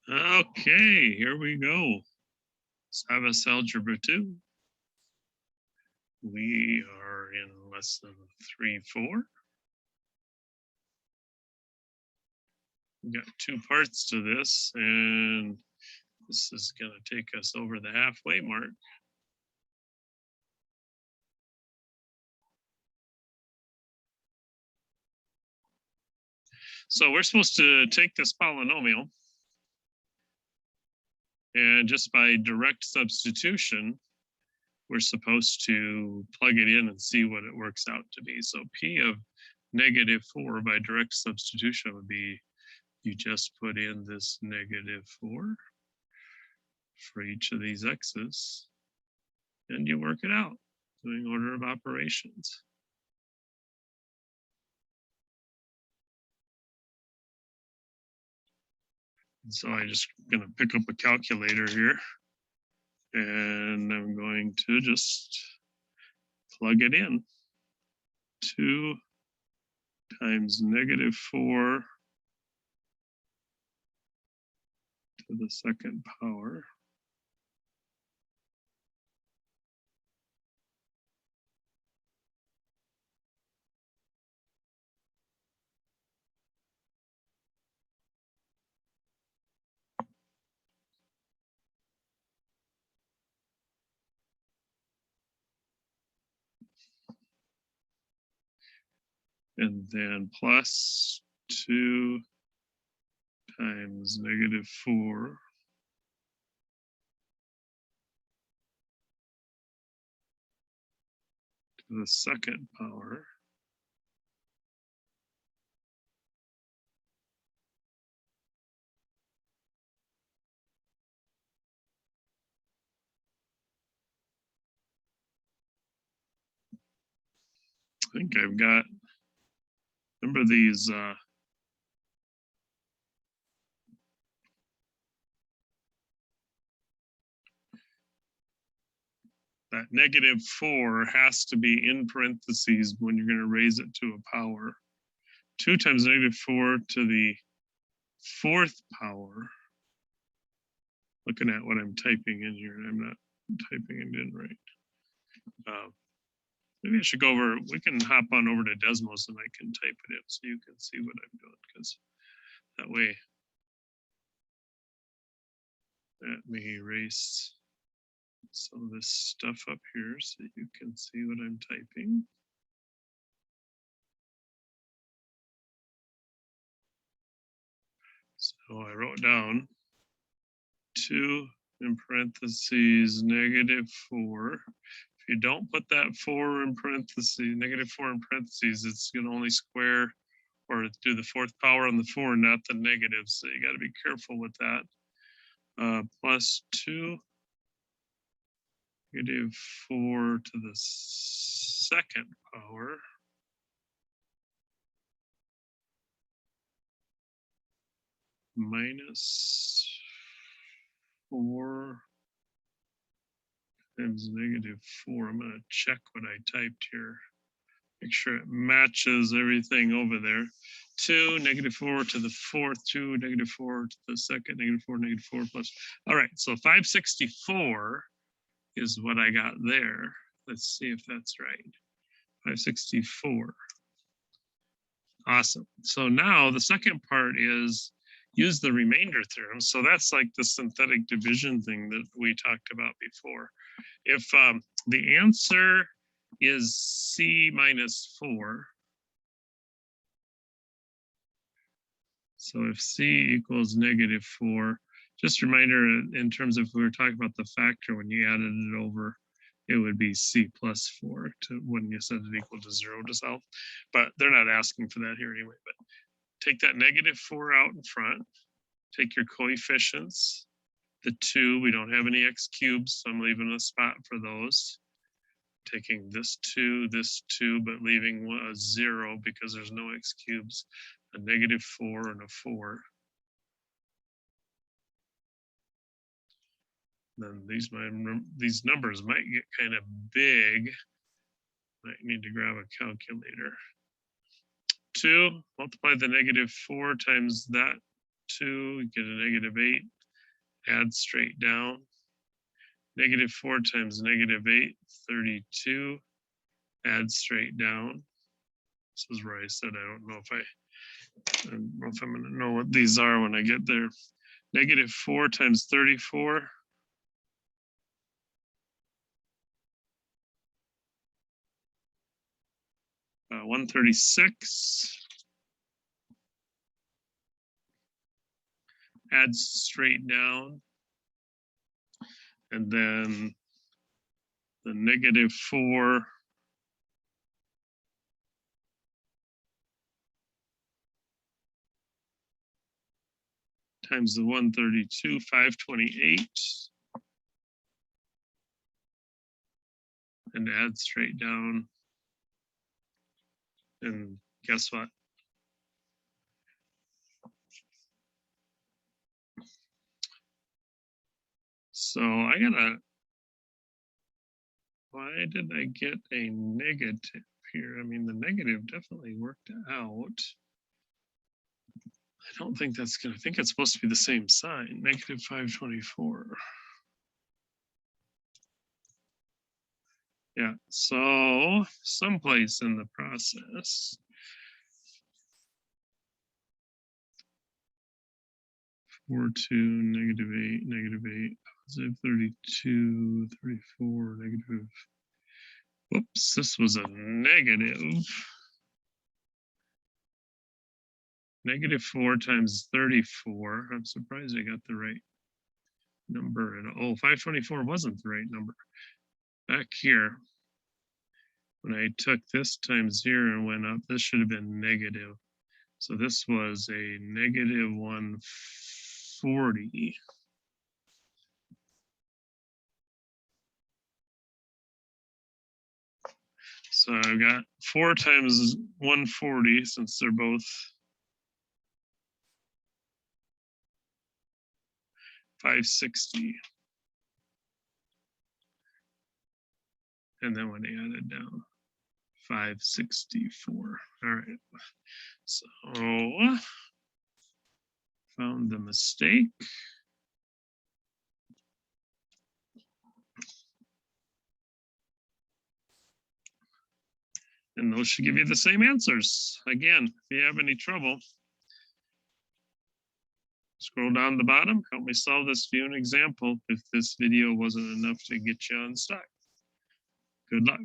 Okay, here we go. Savas Algebra 2. We are in lesson 3-4. We got two parts to this, and this is going to take us over the halfway mark. So we're supposed to take this polynomial, and just by direct substitution, we're supposed to plug it in and see what it works out to be. So P of -4 by direct substitution would be, you just put in this -4 for each of these x's, and you work it out doing order of operations. And so I'm just going to pick up a calculator here, and I'm going to just plug it in. 2 times -4 to the second power and then plus 2 times -4 to the second power I think I've got, remember these that -4 has to be in parentheses when you're going to raise it to a power. 2 times -4 to the fourth power. Looking at what I'm typing in here, and I'm not typing it in right. Maybe I should go over, we can hop on over to Desmos and I can type it in so you can see what I'm doing, because that way, let me erase some of this stuff up here so you can see what I'm typing. So I wrote down 2 in parentheses -4. If you don't put that 4 in parentheses, -4 in parentheses, it's going to only square or do the fourth power on the 4, not the negative. So you got to be careful with that. Plus 2 -4 to the second power minus 4 times -4. I'm going to check what I typed here. Make sure it matches everything over there. 2 -4 to the fourth, 2 -4 to the second, -4, -4 plus. All right, so 564 is what I got there. Let's see if that's right. 564. Awesome. So now the second part is use the remainder theorem. So that's like the synthetic division thing that we talked about before. If the answer is C minus 4, so if C equals -4, just a reminder in terms of, we were talking about the factor, when you added it over, it would be C plus 4 to when you set it equal to 0 to solve. But they're not asking for that here anyway. But take that -4 out in front, take your coefficients, the 2, we don't have any x cubes, so I'm leaving a spot for those. Taking this 2, but leaving a 0 because there's no x cubes, a -4 and a 4. Then these numbers might get kind of big. Might need to grab a calculator. 2, multiply the -4 times that 2, get a -8, add straight down. -4 times -8, 32, add straight down. This is where I said I don't know if I'm going to know what these are when I get there. -4 times 34. 136. Add straight down. And then the -4 times the 132, 528. And add straight down. And guess what? So I gotta, why did I get a negative here? I mean, the negative definitely worked out. I don't think that's gonna, I think it's supposed to be the same sign, -524. Yeah, so someplace in the process, 4, 2, -8, -8, positive 32, 34, negative. Whoops, this was a negative. -4 times 34. I'm surprised I got the right number. And oh, 524 wasn't the right number. Back here, when I took this times 0 and went up, this should have been negative. So this was a -140. So I've got 4 times 140, since they're both 560. And then when I add it down, 564. All right. So found the mistake. And those should give you the same answers. Again, if you have any trouble, scroll down the bottom, help me solve this view an example if this video wasn't enough to get you unstuck. Good luck.